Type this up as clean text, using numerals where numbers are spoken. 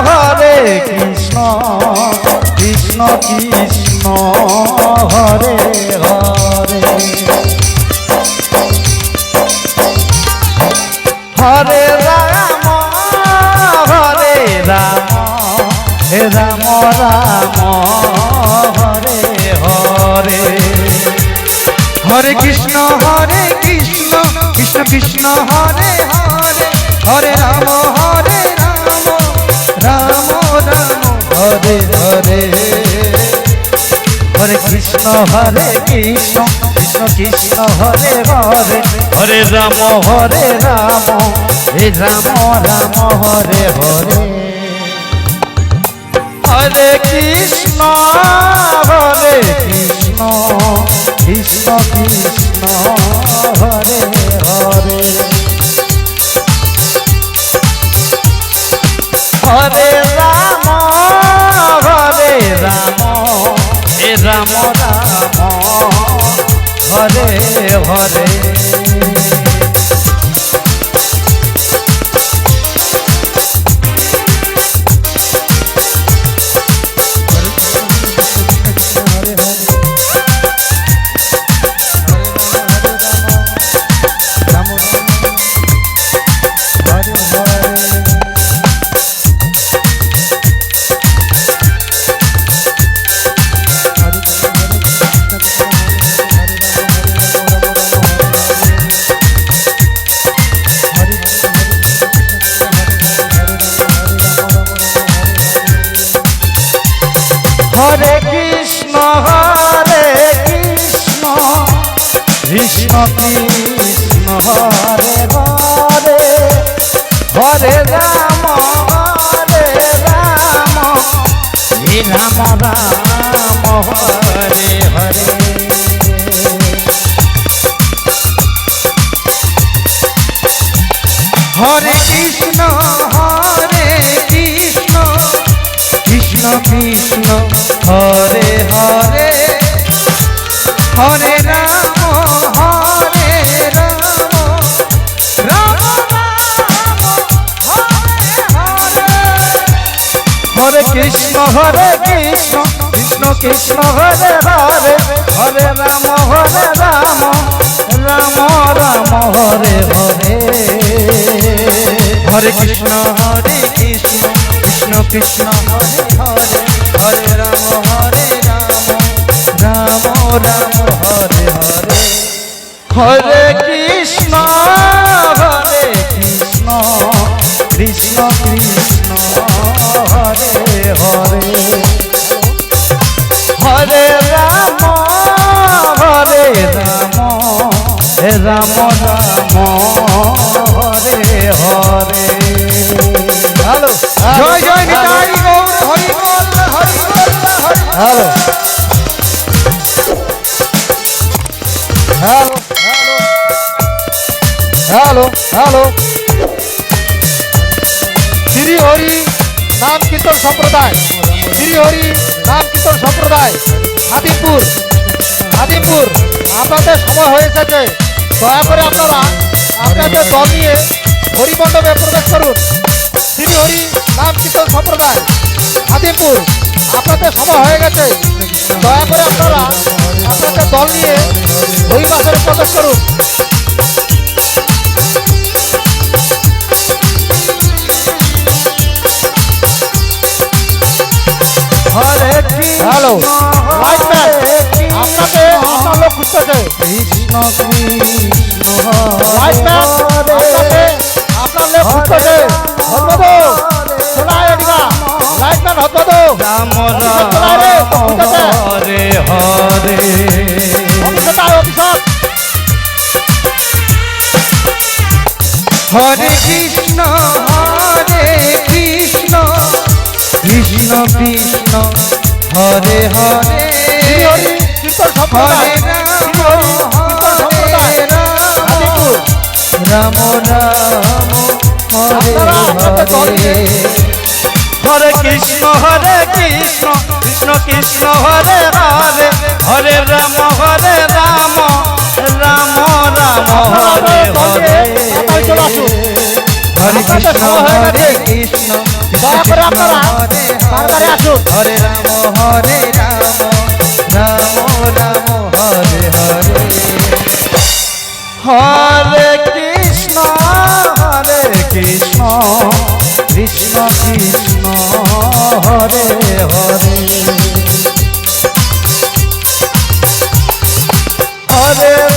হরে কৃষ্ণ কৃষ্ণ কৃষ্ণ হরে হরে হরে রাম হে রাম রাম হরে হরে হরে কৃষ্ণ কৃষ্ণ কৃষ্ণ হরে হরে হরে রাম রাম রাম হরে হরে হরে কৃষ্ণ কৃষ্ণ কৃষ্ণ হরে হরে হরে রাম হে রাম রাম হরে হরে হরে কৃষ্ণ কৃষ্ণ কৃষ্ণ হরে হরে হরে রাম হে রাম রাম হরে হরে হরে কৃষ্ণ কৃষ্ণ কৃষ্ণ হরে হরে হরে রাম হে রাম রাম হরে হরে হরে কৃষ্ণ কৃষ্ণ কৃষ্ণ হরে হরে হরে রাম রাম হরে কৃষ্ণ কৃষ্ণ কৃষ্ণ হরে হরে হরে রাম রাম রাম হরে হরে হরে কৃষ্ণ কৃষ্ণ কৃষ্ণ হরে হরে হরে রাম রাম রাম হরে হরে হরে কৃষ্ণ কৃষ্ণ কৃষ্ণ হরে হরে হরে রাম হে রাম রাম হরে হরে হ্যালো জয় জয় নিতাই গৌর হরি বল hello hello hello hello Shri Hari নাম কীর্তন সম্প্রদায় হাতিমপুর আপনাদের সময় হয়ে এসেছে দয়া করে আপনারা আপনাদের দল নিয়ে হরিমণ্ডপে প্রবেশ করুন শ্রী হরি নাম কীর্তন সম্প্রদায় হাতিমপুর আপনাদের সময় হয়ে গেছে দয়া করে আপনারা আপনাদের দল নিয়ে হরিবাসরে প্রবেশ করুন হরে হ্যালো লাইটম্যান আপনাকে আপনার লোক খুঁজতেছে কৃষ্ণ কৃষ্ণ লাইটম্যান আপনাকে আপনার লোক খুঁজতেছে হতবো শোনায় এদিকা লাইটম্যান হতবো রাম রাম হরে হরে অভিষেক হরে কৃষ্ণ কৃষ্ণ কৃষ্ণ হরে হরে হরে রাম রাম হরে হরে হরে কৃষ্ণ কৃষ্ণ কৃষ্ণ হরে হরে হরে রাম রাম রাম হরে হরে হরে আপনাদের সময় হয়ে গেছে কৃষ্ণ দয়া করে আপনারা তাড়াতাড়ি আসুন। হরে রাম রাম রাম হরে হরে হরে কৃষ্ণ কৃষ্ণ কৃষ্ণ হরে হরে হরে